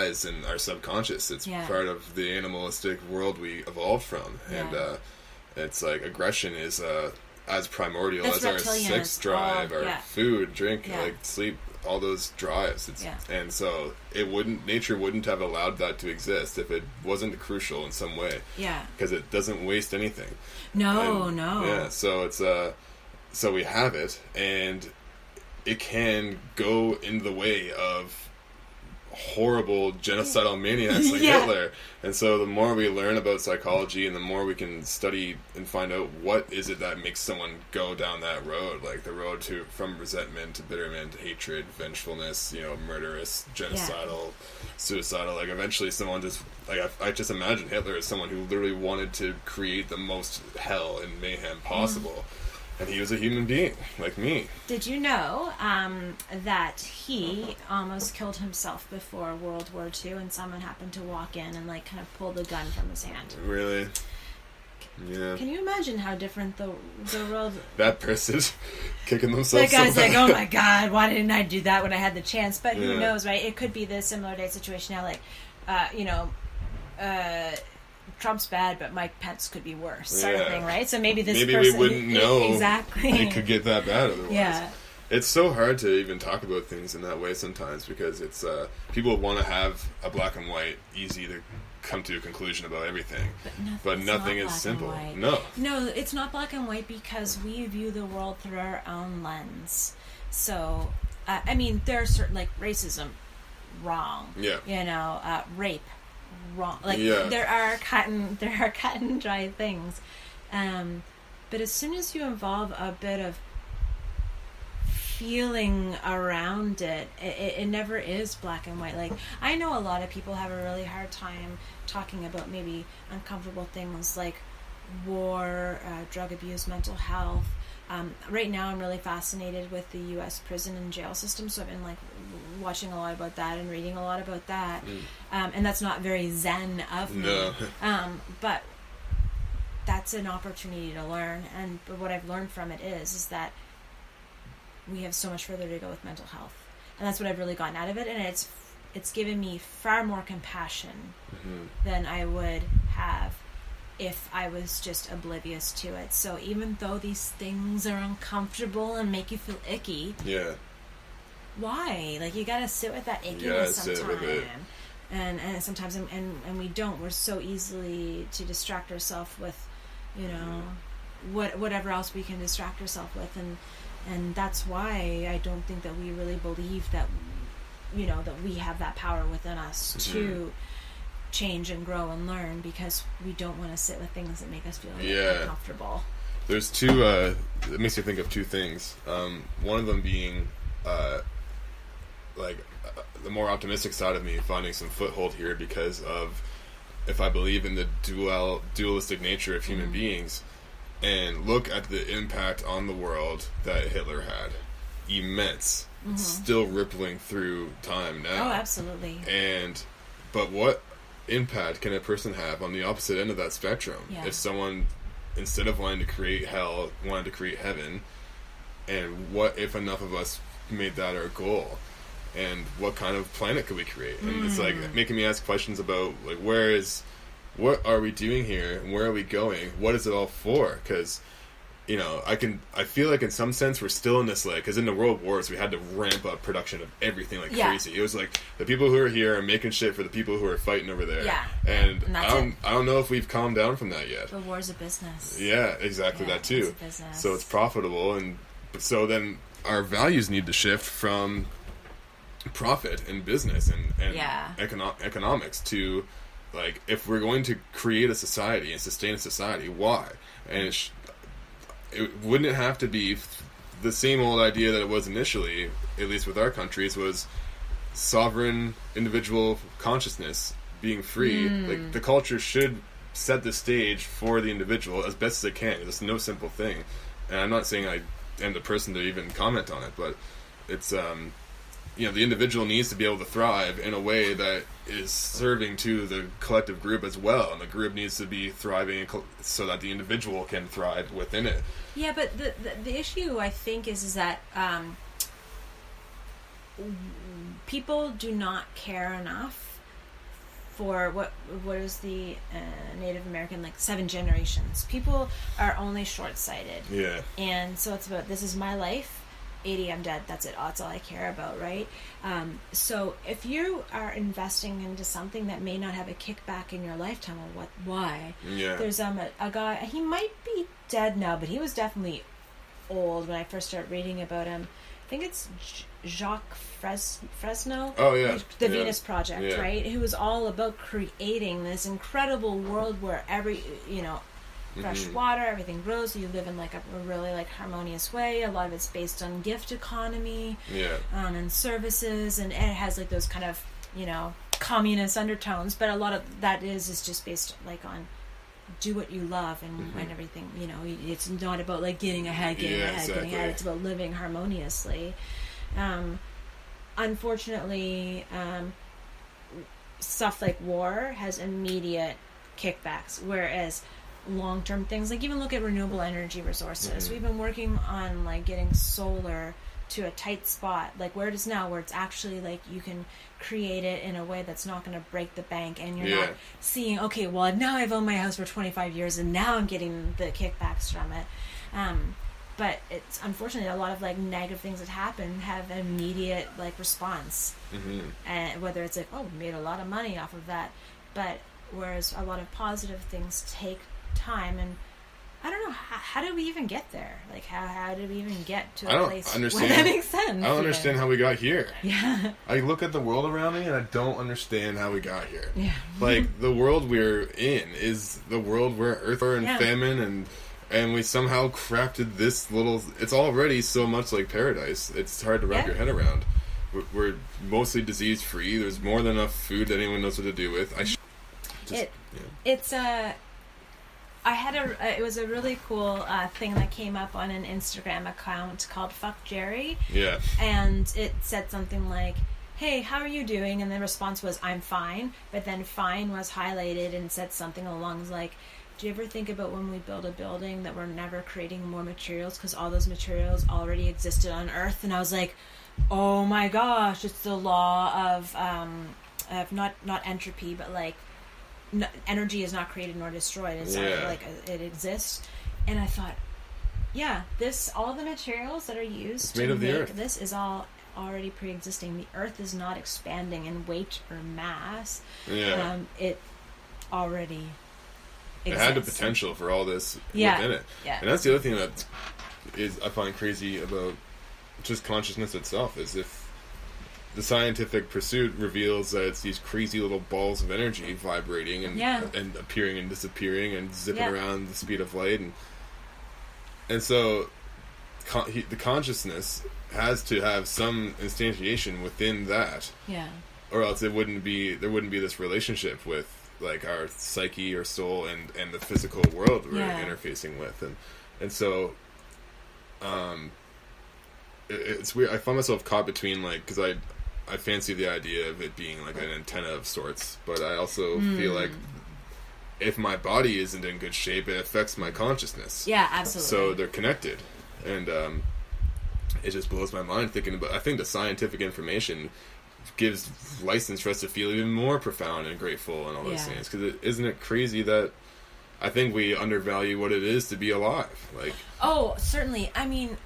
lies in our subconscious. It's part of the animalistic world we evolved from. And it's like aggression is as primordial as our sex drive, our food, drink, like sleep, all those drives. And so nature wouldn't have allowed that to exist if it wasn't crucial in some way. Yeah. Because it doesn't waste anything. No. Yeah, so it's so we have it, and it can go in the way of horrible genocidal maniacs like Hitler. And so the more we learn about psychology and the more we can study and find out what is it that makes someone go down that road, like the road from resentment to bitterment, hatred, vengefulness, murderous, genocidal, suicidal, like eventually someone just, like I just imagine Hitler as someone who literally wanted to create the most hell and mayhem possible. And he was a human being, like me. Did you know that he almost killed himself before World War II, and someone happened to walk in and kind of pull the gun from his hand? Really? Yeah. Can you imagine how different the world... That person kicking themselves That guy's like, oh my God, why didn't I do that when I had the chance? But who knows, right? It could be the similar day situation now, Trump's bad, but Mike Pence could be worse, sort of thing, right? So maybe person... we wouldn't know exactly it could get that bad otherwise. Yeah. It's so hard to even talk about things in that way sometimes because it's people want to have a black and white, easy to come to a conclusion about everything. But nothing is simple. No, it's not black and white because we view the world through our own lens. So, there are certain, like racism, wrong. Yeah. Rape, wrong. There are cut and dry things, but as soon as you involve a bit of feeling around it never is black and white. Like I know a lot of people have a really hard time talking about maybe uncomfortable things like war, drug abuse, mental health. Right now I'm really fascinated with the U.S. prison and jail system, so I've been watching a lot about that and reading a lot about that. And that's not very zen of me. No. But that's an opportunity to learn, and what I've learned from it is that we have so much further to go with mental health, and that's what I've really gotten out of it, and it's given me far more compassion than I would have if I was just oblivious to it. So even though these things are uncomfortable and make you feel icky, why? You gotta sit with that ickiness sometimes. And sometimes and we don't. We're so easily to distract ourselves with, whatever else we can distract ourselves with, and that's why I don't think that we really believe that, that we have that power within us to change and grow and learn, because we don't want to sit with things that make us feel uncomfortable. There's two, it makes you think of two things. One of them being, the more optimistic side of me finding some foothold here because of, if I believe in the dualistic nature of human beings, and look at the impact on the world that Hitler had. Immense. It's still rippling through time now. Oh, absolutely. But what impact can a person have on the opposite end of that spectrum? Yeah. If someone, instead of wanting to create hell, wanted to create heaven, and what if enough of us made that our goal? And what kind of planet could we create? And it's making me ask questions about what are we doing here, and where are we going? What is it all for? Because, I feel like in some sense we're still in this, because in the world wars we had to ramp up production of everything crazy. It was the people who are here are making shit for the people who are fighting over there. Yeah. And I don't know if we've calmed down from that yet. The war's a business. Yeah, exactly, that too. It's a business. So it's profitable, and so then our values need to shift from profit and business and economics to, if we're going to create a society and sustain a society, why? And wouldn't it have to be the same old idea that it was initially, at least with our countries, was sovereign individual consciousness, being free. The culture should set the stage for the individual as best as it can. It's no simple thing. And I'm not saying I am the person to even comment on it, but it's the individual needs to be able to thrive in a way that is serving to the collective group as well, and the group needs to be thriving so that the individual can thrive within it. Yeah, but the issue, I think, is that people do not care enough for what is the Native American, like 7 generations. People are only short-sighted. Yeah. And so it's about, this is my life, 80 I'm dead, that's it, that's all I care about, right? So if you are investing into something that may not have a kickback in your lifetime, or why? Yeah. There's a guy, he might be dead now, but he was definitely old when I first started reading about him. I think it's Jacques Fresno. Oh yeah, the Venus Project, right? Who was all about creating this incredible world where fresh water, everything grows. You live in like a really like harmonious way. A lot of it's based on gift economy, and services, and it has like those kind of communist undertones. But a lot of that is just based like on do what you love and everything. It's not about like getting ahead. It's about living harmoniously. Unfortunately, stuff like war has immediate kickbacks, whereas long-term things, like even look at renewable energy resources. We've been working on like getting solar to a tight spot, like where it is now, where it's actually like you can create it in a way that's not going to break the bank, and you're not seeing, okay, well now I've owned my house for 25 years and now I'm getting the kickbacks from it. But it's unfortunately a lot of like negative things that happen have immediate like response, and whether it's like, oh, we made a lot of money off of that, but whereas a lot of positive things take time. And I don't know, how did we even get there? Like how did we even get to a place where that makes sense? I don't understand how we got here. Yeah. I look at the world around me and I don't understand how we got here. Yeah. Like the world we're in is the world where earth and famine and we somehow crafted this little... It's already so much like paradise. It's hard to wrap your head around. We're mostly disease-free. There's more than enough food that anyone knows what to do with. It was a really cool thing that came up on an Instagram account called Fuck Jerry. Yeah. And it said something like, hey, how are you doing? And the response was, I'm fine. But then fine was highlighted and said something along like, do you ever think about when we build a building that we're never creating more materials because all those materials already existed on Earth? And I was like, oh my gosh, it's the law of not entropy, but like energy is not created nor destroyed. It's like it exists. And I thought, all the materials that are used to make this is all already pre-existing. The Earth is not expanding in weight or mass. It already exists. It had the potential for all this within it. Yeah. And that's the other thing that I find crazy about just consciousness itself, is if the scientific pursuit reveals that it's these crazy little balls of energy vibrating and appearing and disappearing and zipping around the speed of light, and so the consciousness has to have some instantiation within that, or else there wouldn't be this relationship with like our psyche or soul and the physical world we're interfacing with, and so it's weird. I find myself caught between, like, because I fancy the idea of it being like an antenna of sorts, but I also feel like if my body isn't in good shape, it affects my consciousness. Yeah, absolutely. So they're connected, and it just blows my mind thinking about. I think the scientific information gives license for us to feel even more profound and grateful and all those things. Because isn't it crazy that I think we undervalue what it is to be alive? Like, oh, certainly. I mean,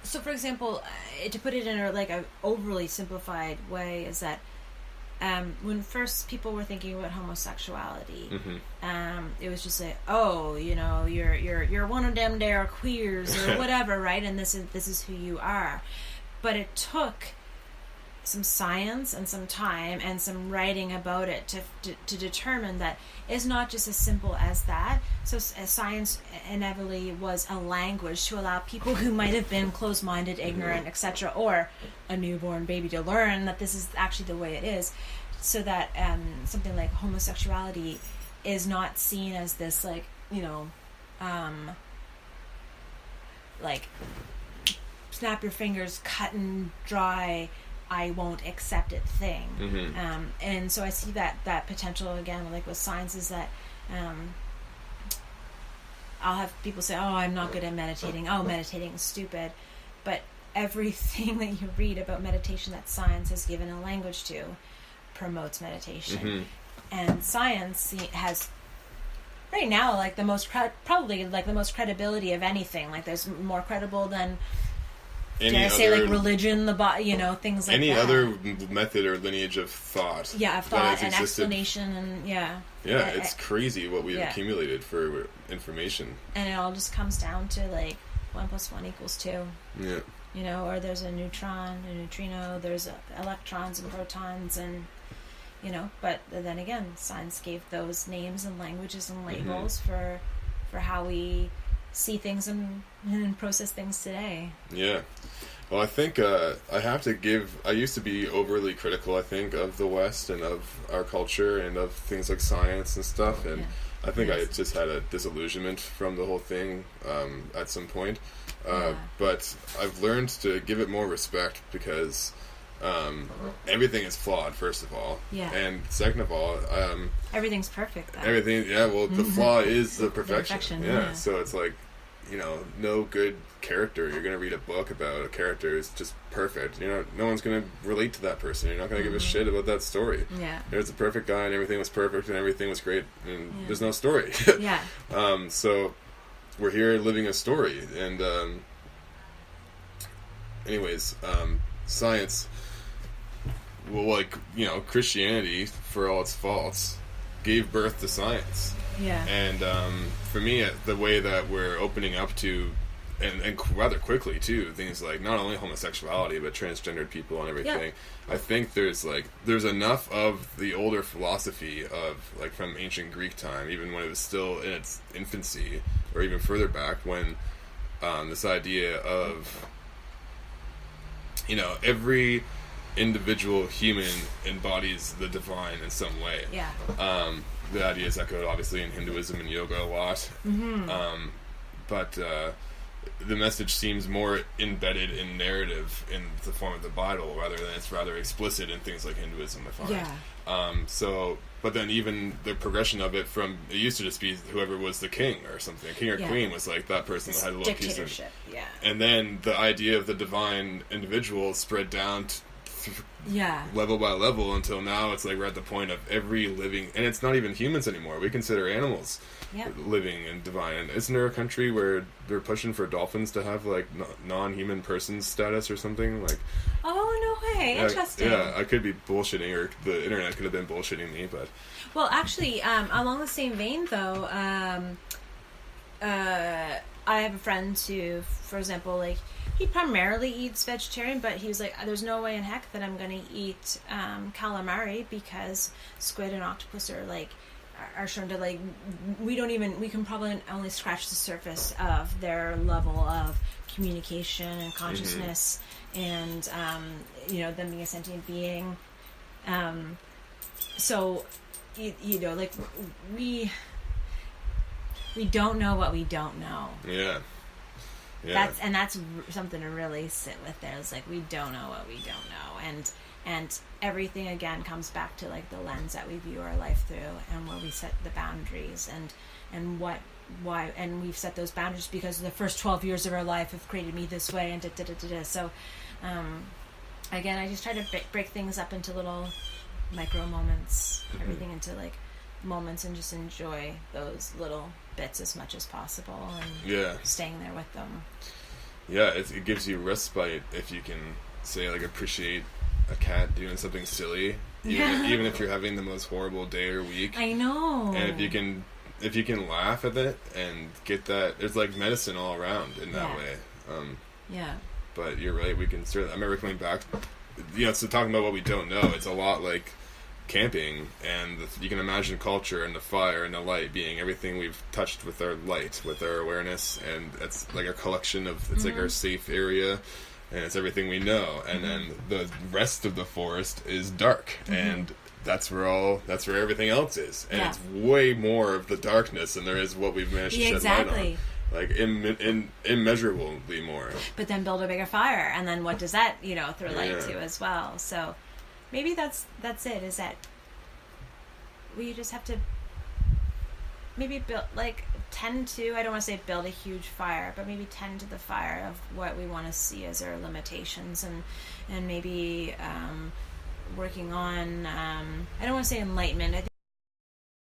so for example, to put it in a overly simplified way, is that when first people were thinking about homosexuality, it was just like, oh, you're one of them there queers or whatever, right? And this is who you are. But it took some science and some time and some writing about it to determine that it's not just as simple as that. So science inevitably was a language to allow people who might have been closed-minded, ignorant, etc., or a newborn baby to learn that this is actually the way it is, so that something like homosexuality is not seen as this like snap your fingers, cut and dry, I won't accept it thing. And so I see that potential again, like with science, is that I'll have people say, oh, I'm not good at meditating. Oh, meditating is stupid. But everything that you read about meditation that science has given a language to promotes meditation. and science has right now like the most probably like the most credibility of anything. Like there's more credible than dare I say like religion, things like any that. other method or lineage of thought. Yeah, of thought and explanation and yeah, it's crazy what we've accumulated for information. And it all just comes down to like 1 + 1 = 2. Yeah. Or there's a neutron, a neutrino, there's electrons and protons, and but then again, science gave those names and languages and labels for how we see things and process things today. Yeah. Well, I think I used to be overly critical, I think, of the West and of our culture and of things like science and stuff, and I think I just had a disillusionment from the whole thing at some point. But I've learned to give it more respect because everything is flawed, first of all. Yeah. And second of all, everything's perfect, though. Everything, the flaw is the perfection. Yeah. So it's like, no good character. You're going to read a book about a character who's just perfect. No one's going to relate to that person. You're not going to give a shit about that story. Yeah. There's a perfect guy and everything was perfect and everything was great and there's no story. Yeah. So we're here living a story. And anyways, science, Christianity, for all its faults, gave birth to science. Yeah. And for me, the way that we're opening up to, and rather quickly too, things like not only homosexuality but transgendered people and everything. Yeah. I think there's enough of the older philosophy of from ancient Greek time, even when it was still in its infancy, or even further back when this idea of every individual human embodies the divine in some way. Yeah. The idea is echoed obviously in Hinduism and yoga a lot. Mm-hmm. But the message seems more embedded in narrative in the form of the Bible rather than it's rather explicit in things like Hinduism, I find. Yeah. But then even the progression of it from, it used to just be whoever was the king or something. A king or queen was like that person that had a little piece of... Yeah. And then the idea of the divine individual spread down level by level until now it's like we're at the point of every living, and it's not even humans anymore. We consider animals living and divine. And isn't there a country where they're pushing for dolphins to have like non-human person status or something like? Oh, no way! Interesting. Yeah, I could be bullshitting, or the internet could have been bullshitting me, but well, actually, along the same vein though, I have a friend who, for example, like, he primarily eats vegetarian, but he was like, there's no way in heck that I'm going to eat calamari because squid and octopus are shown to, like, we can probably only scratch the surface of their level of communication and consciousness and, them being a sentient being. So, like, we don't know what we don't know. Yeah. Yeah. That's something to really sit with there. It's like we don't know what we don't know, and everything again comes back to like the lens that we view our life through, and where we set the boundaries, and why we've set those boundaries because the first 12 years of our life have created me this way, and So, again, I just try to break things up into little micro moments, everything into like moments, and just enjoy those little bits as much as possible, and staying there with them. Yeah, it gives you respite if you can say like appreciate a cat doing something silly, even if you're having the most horrible day or week. I know. And if you can laugh at it and get that, there's like medicine all around in that way. But you're right. We can certainly. I remember coming back. So talking about what we don't know, it's a lot like camping, and you can imagine culture and the fire and the light being everything we've touched with our light, with our awareness, and it's like a collection of, it's like our safe area, and it's everything we know, and then the rest of the forest is dark, and that's where everything else is, and it's way more of the darkness than there is what we've managed to shed light on. Like immeasurably more. But then build a bigger fire, and then what does that throw light to as well? So maybe that's it. Is that we just have to maybe build, like, tend to, I don't want to say build a huge fire, but maybe tend to the fire of what we want to see as our limitations, and maybe working on I don't want to say enlightenment. I think